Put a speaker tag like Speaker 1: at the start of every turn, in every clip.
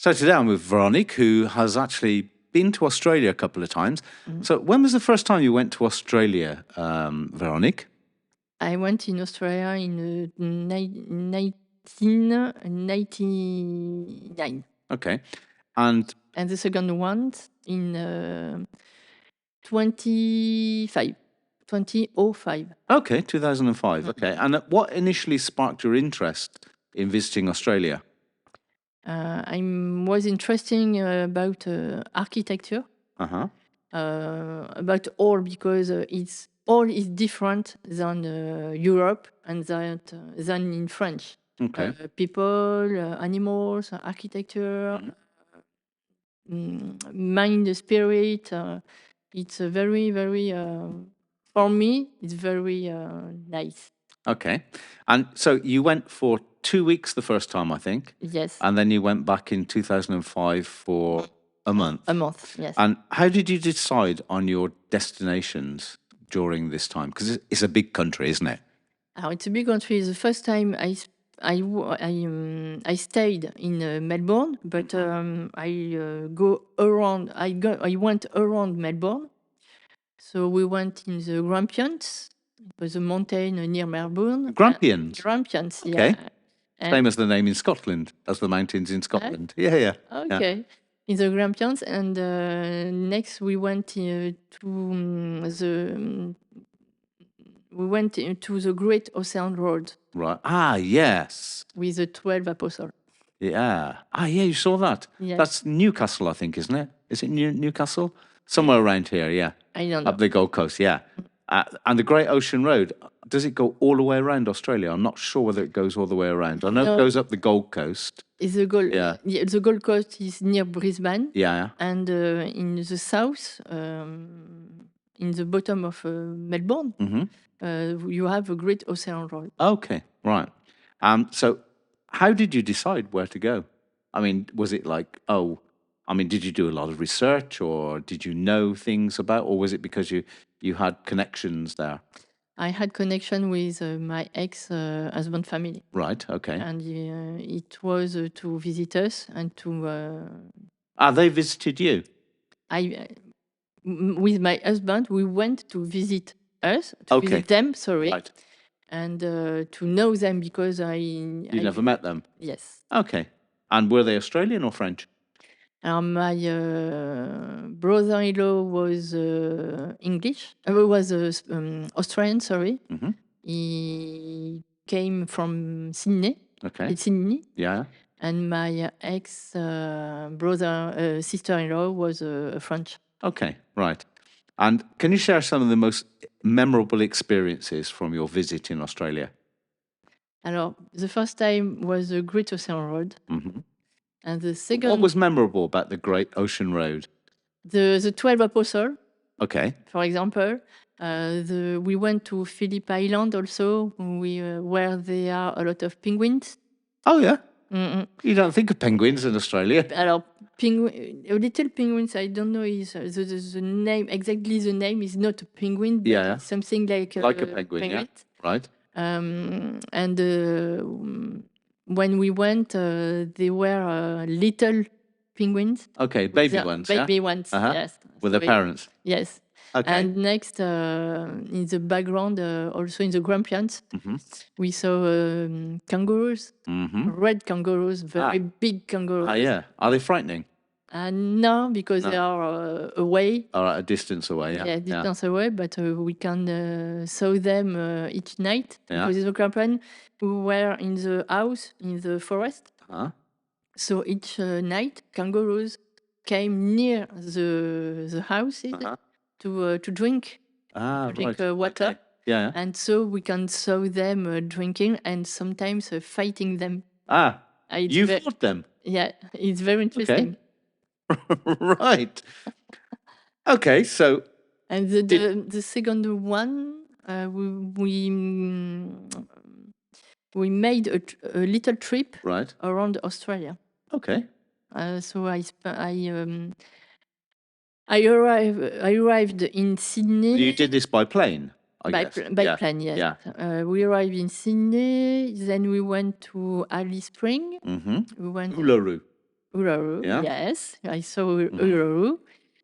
Speaker 1: So today I'm with Véronique, who has actually been to Australia a couple of times. So when was the first time you went to Australia, Véronique?
Speaker 2: I went in Australia in 1999,
Speaker 1: Okay. And
Speaker 2: and the second one in 2005.
Speaker 1: okay, 2005. Okay. And what initially sparked your interest in visiting Australia?
Speaker 2: I was interested about architecture,
Speaker 1: Uh-huh.
Speaker 2: about all, because all is different than Europe and than in French.
Speaker 1: Okay.
Speaker 2: People, animals, architecture, mind, spirit. It's a very, very, for me, it's very nice.
Speaker 1: Okay. And so you went for 2 weeks the first time, I think.
Speaker 2: Yes,
Speaker 1: And then you went back in 2005 for a month.
Speaker 2: a month. Yes.
Speaker 1: And how did you decide on your destinations during this time? Because it's a big country, isn't it?
Speaker 2: It's a big country. The first time I stayed in Melbourne, but I go around. I went around Melbourne. So we went in the Grampians. It was a mountain near Melbourne.
Speaker 1: Grampians.
Speaker 2: Grampians,
Speaker 1: Okay.
Speaker 2: yeah.
Speaker 1: Same as the name in Scotland, as the mountains in Scotland. Yeah, yeah.
Speaker 2: Okay. In the Grampians, and next we went to we went into the Great Ocean Road
Speaker 1: Right. Ah, yes.
Speaker 2: with the 12 apostles.
Speaker 1: Yeah. Ah, yeah, you saw that.
Speaker 2: Yes.
Speaker 1: That's Newcastle, I think, isn't it? Is it Newcastle? Somewhere around here, yeah.
Speaker 2: I don't know.
Speaker 1: Up the Gold Coast, yeah. And the Great Ocean Road, does it go all the way around Australia? I'm not sure whether it goes all the way around. I know
Speaker 2: No.
Speaker 1: it goes up the Gold Coast.
Speaker 2: Is the Gold?
Speaker 1: Yeah.
Speaker 2: The Gold Coast is near Brisbane.
Speaker 1: Yeah.
Speaker 2: And in the south, in the bottom of Melbourne, you have a Great Ocean Road.
Speaker 1: Okay, right. So how did you decide where to go? I mean, was it like, did you do a lot of research, or did you know things about, or was it because you had connections there?
Speaker 2: I had connection with my ex-husband family.
Speaker 1: Right, okay.
Speaker 2: And it was to visit us and to...
Speaker 1: They visited you?
Speaker 2: With my husband, we went to visit visit them, sorry.
Speaker 1: Right.
Speaker 2: And to know them, because
Speaker 1: You never met them?
Speaker 2: Yes.
Speaker 1: Okay. And were they Australian or French?
Speaker 2: My brother-in-law was English. Was Australian, sorry. He came from Sydney.
Speaker 1: Okay.
Speaker 2: Sydney.
Speaker 1: Yeah.
Speaker 2: And my sister-in-law was French.
Speaker 1: Okay, right. And can you share some of the most memorable experiences from your visit in Australia?
Speaker 2: Alors, the first time was the Great Ocean Road. And the second...
Speaker 1: What was memorable about the Great Ocean Road?
Speaker 2: The 12 apostles.
Speaker 1: Okay.
Speaker 2: For example, we went to Phillip Island also, where there are a lot of penguins.
Speaker 1: Oh, yeah? You don't think of penguins in Australia?
Speaker 2: Alors, little penguins, I don't know is the name, exactly the name is not a penguin, but it's something like
Speaker 1: a penguin. Yeah. Right.
Speaker 2: And when we went, they were little penguins.
Speaker 1: Okay, baby ones.
Speaker 2: Baby ones, yes.
Speaker 1: With their parents.
Speaker 2: Yes.
Speaker 1: Okay.
Speaker 2: And next, in the background, also in the Grampians, we saw kangaroos, red kangaroos, very big kangaroos.
Speaker 1: Ah, yeah. Are they frightening?
Speaker 2: No, because they are away.
Speaker 1: Or at a distance away, yeah.
Speaker 2: Yeah, distance away, but we can saw them each night. Because in the Grampians, we were in the house, in the forest. So each night, kangaroos came near the houses to drink, water.
Speaker 1: Okay. Yeah.
Speaker 2: And so we can saw them drinking and sometimes fighting them.
Speaker 1: You fought them?
Speaker 2: Yeah, it's very interesting.
Speaker 1: Okay. Right. Okay, so...
Speaker 2: And the second one, we made a little trip around Australia.
Speaker 1: Okay.
Speaker 2: So I arrived in Sydney.
Speaker 1: You did this by plane, I guess.
Speaker 2: By plane, yes.
Speaker 1: Yeah.
Speaker 2: We arrived in Sydney, then we went to Alice Spring.
Speaker 1: We went Uluru.
Speaker 2: Uluru,
Speaker 1: Yeah.
Speaker 2: yes, I saw Uluru.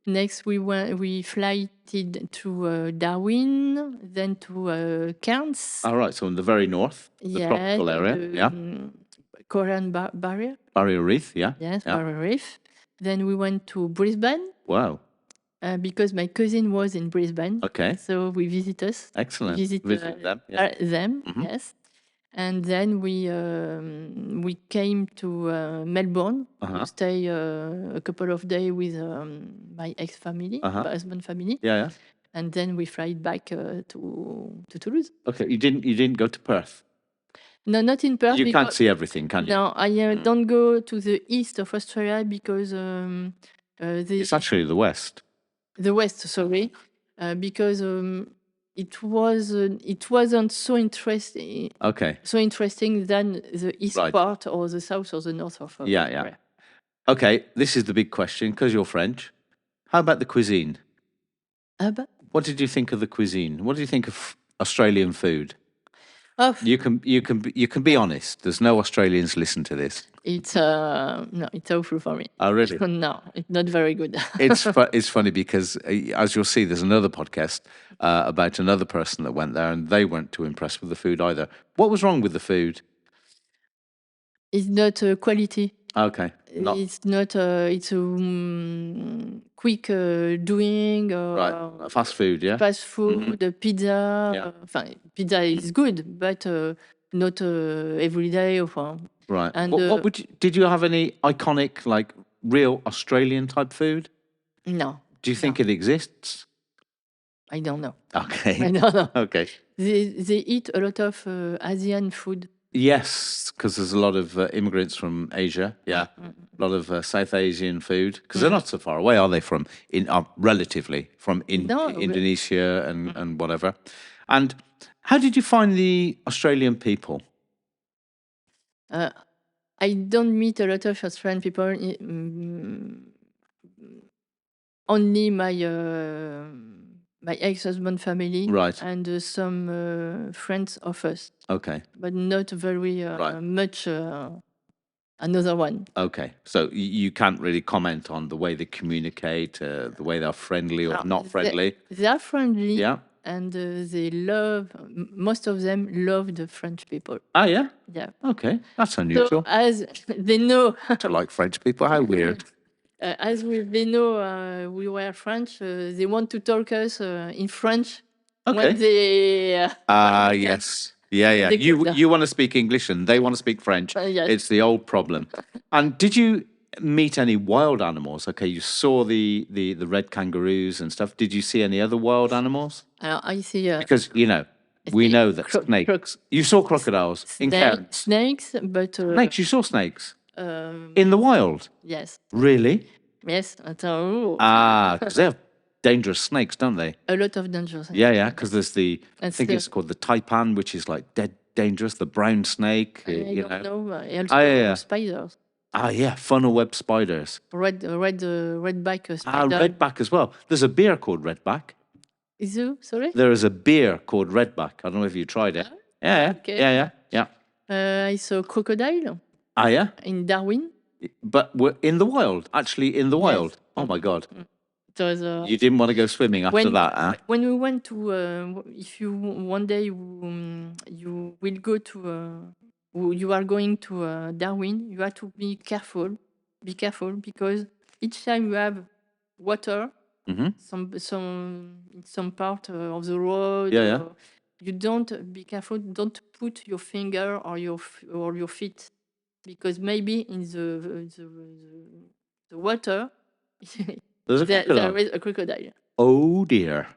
Speaker 2: Next, we flighted to Darwin, then to Cairns.
Speaker 1: All right. So in the very north, the tropical area. Yeah.
Speaker 2: Korean barrier.
Speaker 1: Barrier Reef. Yeah.
Speaker 2: Yes,
Speaker 1: Yeah.
Speaker 2: Barrier Reef. Then we went to Brisbane.
Speaker 1: Wow.
Speaker 2: Because my cousin was in Brisbane.
Speaker 1: Okay.
Speaker 2: So we visit us.
Speaker 1: Excellent.
Speaker 2: Visit
Speaker 1: them. Yeah.
Speaker 2: them, yes. And then we came to Melbourne to stay a couple of days with my ex-family, my husband family.
Speaker 1: Yeah. Yeah.
Speaker 2: And then we flight back to Toulouse.
Speaker 1: Okay. You didn't go to Perth.
Speaker 2: No, not in Perth.
Speaker 1: You can't see everything, can you?
Speaker 2: No, I don't go to the east of Australia because
Speaker 1: it's actually the west.
Speaker 2: The west, sorry, because it wasn't so interesting.
Speaker 1: Okay.
Speaker 2: So interesting than the east part or the south or the north of.
Speaker 1: Yeah. Okay, this is the big question because you're French. How about the cuisine? What did you think of the cuisine? What do you think of Australian food? You can be honest. There's no Australians listen to this.
Speaker 2: It's it's awful for me.
Speaker 1: Oh, really?
Speaker 2: No, it's not very good.
Speaker 1: It's funny because as you'll see, there's another podcast about another person that went there, and they weren't too impressed with the food either. What was wrong with the food?
Speaker 2: It's not quality.
Speaker 1: Okay.
Speaker 2: It's not. It's quick doing.
Speaker 1: Right. Fast food, yeah.
Speaker 2: Fast food, pizza. Pizza is good, but not every day.
Speaker 1: Right.
Speaker 2: And
Speaker 1: did you have any iconic, like real Australian type food?
Speaker 2: No.
Speaker 1: Do you think it exists?
Speaker 2: I don't know.
Speaker 1: Okay.
Speaker 2: I don't know.
Speaker 1: Okay.
Speaker 2: They eat a lot of Asian food.
Speaker 1: Yes, because there's a lot of immigrants from Asia. Yeah, a lot of South Asian food because they're not so far away, are they? From relatively from Indonesia and whatever. And how did you find the Australian people?
Speaker 2: I don't meet a lot of Australian people. Only my ex-husband family,
Speaker 1: right,
Speaker 2: and some friends of us.
Speaker 1: Okay,
Speaker 2: but not very much. Another one.
Speaker 1: Okay, so you can't really comment on the way they communicate, the way they're friendly or not friendly.
Speaker 2: They are friendly.
Speaker 1: Yeah.
Speaker 2: And they love, most of them love the French people.
Speaker 1: Ah, yeah?
Speaker 2: Yeah.
Speaker 1: Okay, that's unusual.
Speaker 2: So as they know.
Speaker 1: To like French people, how weird.
Speaker 2: They know we were French, they want to talk us in French.
Speaker 1: Okay.
Speaker 2: When they.
Speaker 1: Yes. Yeah. You want to speak English and they want to speak French.
Speaker 2: Yes.
Speaker 1: It's the old problem. And did you meet any wild animals? Okay, you saw the red kangaroos and stuff. Did you see any other wild animals?
Speaker 2: I see.
Speaker 1: Because, we know that snakes. You saw crocodiles in Cairns.
Speaker 2: Snakes, but.
Speaker 1: Snakes, you saw snakes? In the wild?
Speaker 2: Yes.
Speaker 1: Really?
Speaker 2: Yes.
Speaker 1: Because they have dangerous snakes, don't they?
Speaker 2: A lot of dangerous snakes.
Speaker 1: Yeah, because there's I think it's called the taipan, which is like dead dangerous, the brown snake.
Speaker 2: I don't know. Spiders.
Speaker 1: Yeah, funnel web spiders.
Speaker 2: Redback spider.
Speaker 1: Redback as well. There's a beer called Redback.
Speaker 2: Is there? Sorry?
Speaker 1: There is a beer called Redback. I don't know if you tried it. Yeah. Okay. Yeah.
Speaker 2: I saw crocodile.
Speaker 1: Yeah?
Speaker 2: In Darwin.
Speaker 1: But we're in the wild, actually in the wild. Yes. Oh my God. You didn't want to go swimming after that, huh?
Speaker 2: When we went to, if you one day you will go to, you are going to Darwin, you have to be careful. Be careful because each time you have water, some part of the road, you don't be careful. Don't put your finger or your feet because maybe in the water.
Speaker 1: There
Speaker 2: is a crocodile.
Speaker 1: Oh dear.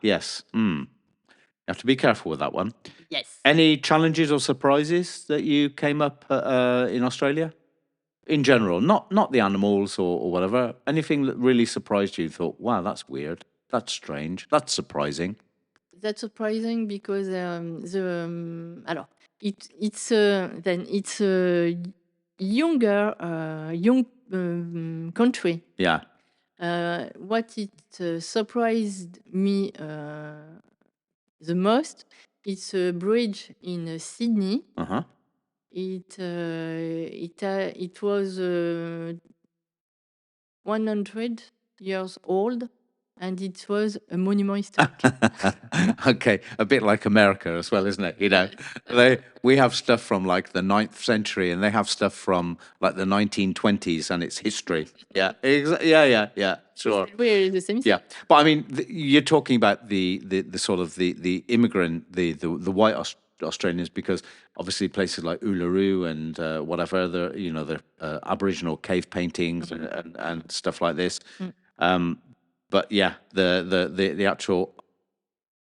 Speaker 1: Yes. You have to be careful with that one.
Speaker 2: Yes.
Speaker 1: Any challenges or surprises that you came up in Australia? In general, not the animals or whatever. Anything that really surprised you? Thought, wow, that's weird. That's strange. That's surprising.
Speaker 2: That's surprising because it's a young country.
Speaker 1: Yeah.
Speaker 2: What it surprised me the most, it's a bridge in Sydney. it was 100 years old, and it was a monument historique.
Speaker 1: Okay, a bit like America as well, isn't it? You know, we have stuff from like the 9th century, and they have stuff from like the 1920s, and it's history. Yeah, yeah, sure.
Speaker 2: We're the same
Speaker 1: Yeah,
Speaker 2: thing.
Speaker 1: but I mean, you're talking about the sort of the immigrant, the white Australians, because obviously places like Uluru and whatever, the Aboriginal cave paintings and stuff like this. But yeah, the actual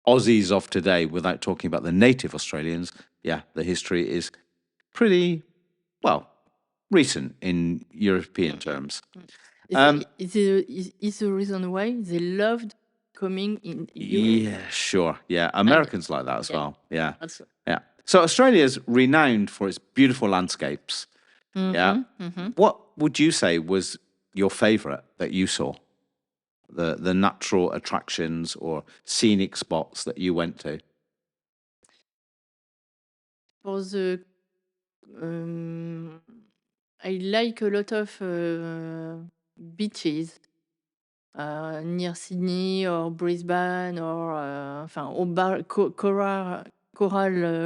Speaker 1: Aussies of today, without talking about the native Australians, yeah, the history is pretty, well, recent in European terms.
Speaker 2: It's the reason why they loved coming in Europe.
Speaker 1: Yeah, sure. Yeah,
Speaker 2: And
Speaker 1: Americans like that as
Speaker 2: yeah,
Speaker 1: well. Yeah,
Speaker 2: also.
Speaker 1: yeah. So Australia's renowned for its beautiful landscapes. Yeah. What would you say was your favorite that you saw? The natural attractions or scenic spots that you went to?
Speaker 2: For the I like a lot of beaches near Sydney or Brisbane or enfin au coral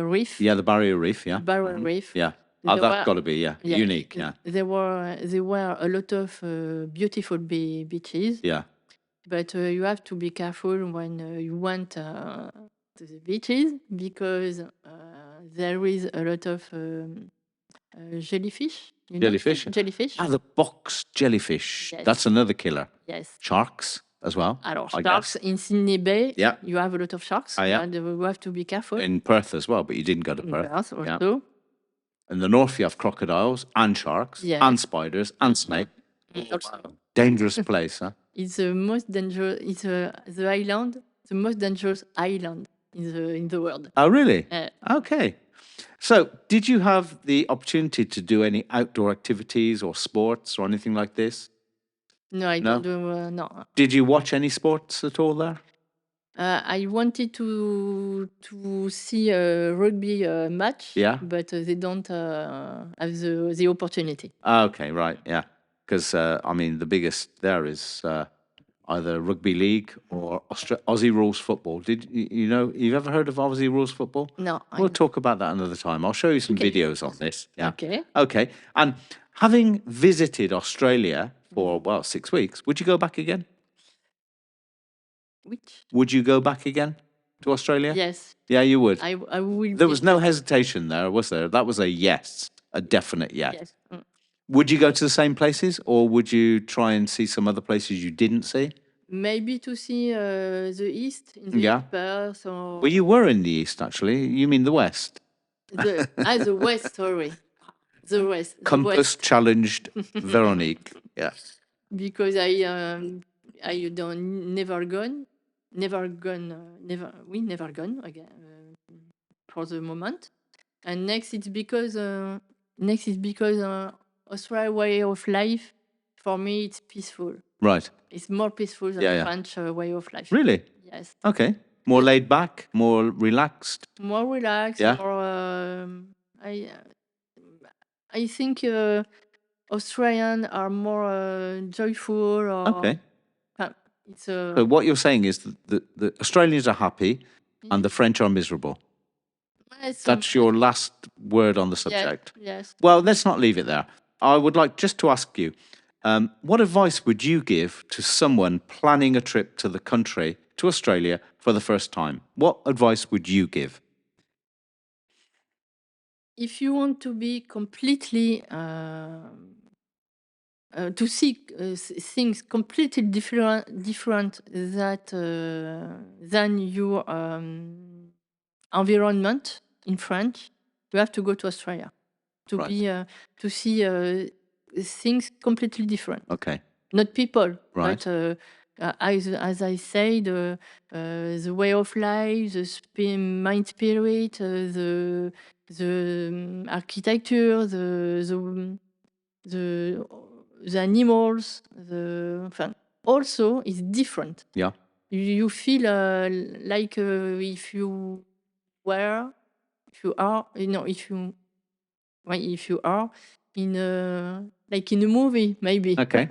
Speaker 2: reef.
Speaker 1: Yeah, the Barrier Reef. Yeah.
Speaker 2: Barrier Reef.
Speaker 1: Yeah. Oh,
Speaker 2: There
Speaker 1: that's
Speaker 2: were
Speaker 1: got to be, yeah, unique. Yeah.
Speaker 2: there were a lot of beautiful beaches,
Speaker 1: Yeah.
Speaker 2: but you have to be careful when you went to the beaches, because there is a lot of jellyfish. You know
Speaker 1: Jellyfish.
Speaker 2: jellyfish?
Speaker 1: Ah, the box jellyfish.
Speaker 2: Yes.
Speaker 1: That's another killer.
Speaker 2: Yes.
Speaker 1: Sharks as well.
Speaker 2: Alors,
Speaker 1: I
Speaker 2: sharks
Speaker 1: guess.
Speaker 2: in Sydney Bay,
Speaker 1: Yeah.
Speaker 2: you have a lot of sharks,
Speaker 1: Ah, yeah.
Speaker 2: and you have to be careful.
Speaker 1: In Perth as well, but you didn't go to
Speaker 2: In
Speaker 1: Perth.
Speaker 2: Perth
Speaker 1: Yeah.
Speaker 2: also.
Speaker 1: In the north, you have crocodiles and sharks
Speaker 2: Yes.
Speaker 1: and spiders and snakes. Dangerous place, huh?
Speaker 2: It's the most dangerous. It's the island, the most dangerous island in the world.
Speaker 1: Oh, really?
Speaker 2: Uh,
Speaker 1: Okay. So, did you have the opportunity to do any outdoor activities or sports or anything like this?
Speaker 2: no, I
Speaker 1: No?
Speaker 2: don't do. No,
Speaker 1: Did you watch any sports at all there?
Speaker 2: I wanted to see a rugby match.
Speaker 1: Yeah.
Speaker 2: But they don't have the opportunity.
Speaker 1: Okay, right, yeah. Because, I mean, the biggest there is either rugby league or Aussie rules football. You've ever heard of Aussie rules football?
Speaker 2: No,
Speaker 1: We'll talk about that another time. I'll show you some
Speaker 2: Okay.
Speaker 1: videos on this. Yeah.
Speaker 2: Okay.
Speaker 1: Okay. And having visited Australia for, well, 6 weeks, would you go back again?
Speaker 2: Which?
Speaker 1: Would you go back again to Australia?
Speaker 2: Yes.
Speaker 1: Yeah, you would.
Speaker 2: I will.
Speaker 1: There was no hesitation there, was there? That was a yes, a definite yes.
Speaker 2: Yes.
Speaker 1: Would you go to the same places, or would you try and see some other places you didn't see?
Speaker 2: Maybe to see the east in the
Speaker 1: Yeah.
Speaker 2: Perth or
Speaker 1: Well, you were in the east, actually. You mean the west?
Speaker 2: the west. Sorry, the west. The
Speaker 1: Compass
Speaker 2: west.
Speaker 1: challenged Veronique. Yeah.
Speaker 2: Because I don't never gone again for the moment. And next it's because Australia way of life, for me it's peaceful.
Speaker 1: Right.
Speaker 2: It's more peaceful than
Speaker 1: Yeah.
Speaker 2: French way of life.
Speaker 1: Really?
Speaker 2: Yes.
Speaker 1: Okay. More laid back, more relaxed.
Speaker 2: More relaxed.
Speaker 1: Yeah.
Speaker 2: I think Australian are more joyful. Or
Speaker 1: Okay.
Speaker 2: it's
Speaker 1: So what you're saying is that the Australians are happy and the French are miserable. That's your last word on the subject.
Speaker 2: Yes.
Speaker 1: Well, let's not leave it there. I would like just to ask you, what advice would you give to someone planning a trip to the country, to Australia, for the first time? What advice would you give?
Speaker 2: If you want to be completely to see things completely different than your environment in France, you have to go to Australia to
Speaker 1: Right.
Speaker 2: be to see things completely different.
Speaker 1: Okay.
Speaker 2: Not people,
Speaker 1: Right.
Speaker 2: but as I said, the way of life, the mind spirit, the architecture, the animals, also is different.
Speaker 1: Yeah.
Speaker 2: You feel like if you are, if you are in a movie, maybe.
Speaker 1: Okay.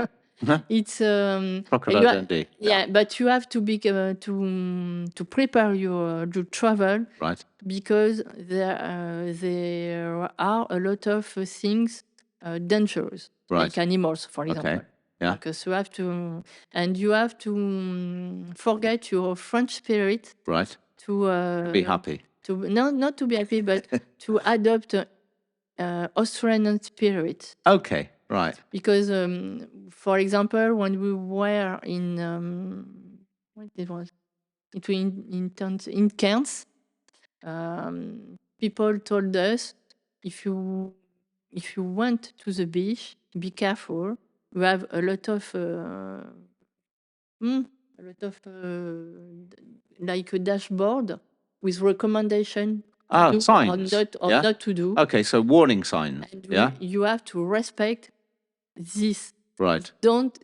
Speaker 2: It's
Speaker 1: Crocodile Dundee.
Speaker 2: Yeah, but you have to be to prepare your travel,
Speaker 1: Right.
Speaker 2: because there are a lot of things dangerous,
Speaker 1: Right.
Speaker 2: like animals, for example.
Speaker 1: Okay. Yeah.
Speaker 2: Because you have to forget your French spirit
Speaker 1: Right.
Speaker 2: to
Speaker 1: Be happy.
Speaker 2: not to be happy, but to adopt Australian spirit.
Speaker 1: Okay. Right.
Speaker 2: Because, for example, when we were in what it was, in Cairns, people told us, if you went to the beach, be careful. We have a lot of like a dashboard with recommendation
Speaker 1: Signs.
Speaker 2: not to do.
Speaker 1: Okay, so warning signs.
Speaker 2: And
Speaker 1: Yeah.
Speaker 2: you have to respect this.
Speaker 1: Right.
Speaker 2: Don't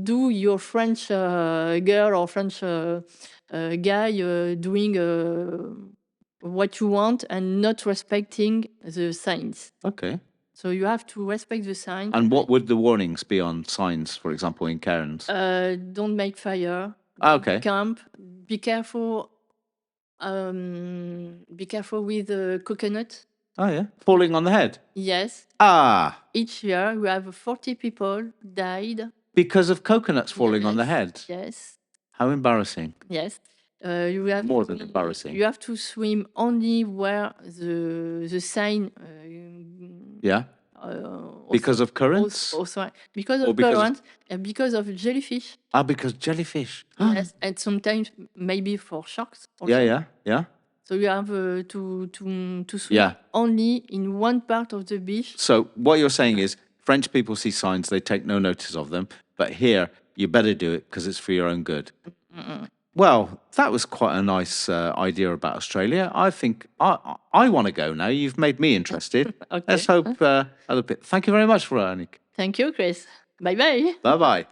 Speaker 2: do your French girl or French guy doing what you want and not respecting the signs.
Speaker 1: Okay.
Speaker 2: So you have to respect the signs.
Speaker 1: And what would the warnings be on signs, for example, in Cairns?
Speaker 2: Don't make fire.
Speaker 1: Okay.
Speaker 2: Camp. Be careful. Be careful with the coconut.
Speaker 1: Oh, yeah. Falling on the head?
Speaker 2: Yes. Each year, we have 40 people died.
Speaker 1: Because of coconuts falling on the head?
Speaker 2: Yes.
Speaker 1: How embarrassing.
Speaker 2: Yes. You have
Speaker 1: More than embarrassing.
Speaker 2: You have to swim only where the sign.
Speaker 1: Yeah. Because of currents?
Speaker 2: Because of currents and because of jellyfish.
Speaker 1: Because jellyfish.
Speaker 2: Yes, and sometimes maybe for sharks also.
Speaker 1: Yeah.
Speaker 2: So you have to swim only in one part of the beach.
Speaker 1: So what you're saying is French people see signs, they take no notice of them. But here, you better do it because it's for your own good. Well, that was quite a nice idea about Australia. I think I want to go now. You've made me interested.
Speaker 2: Okay.
Speaker 1: Let's hope other bit. Thank you very much, Véronique.
Speaker 2: Thank you, Chris. Bye-bye.
Speaker 1: Bye-bye.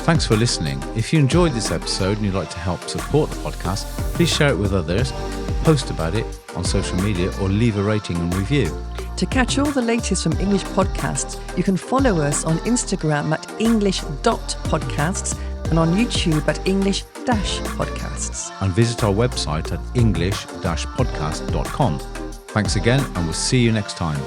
Speaker 1: Thanks for listening. If you enjoyed this episode and you'd like to help support the podcast, please share it with others, post about it on social media, or leave a rating and review.
Speaker 3: To catch all the latest from English podcasts, you can follow us on Instagram at english.podcasts and on YouTube at English-podcasts.
Speaker 1: And visit our website at english-podcast.com. Thanks again, and we'll see you next time.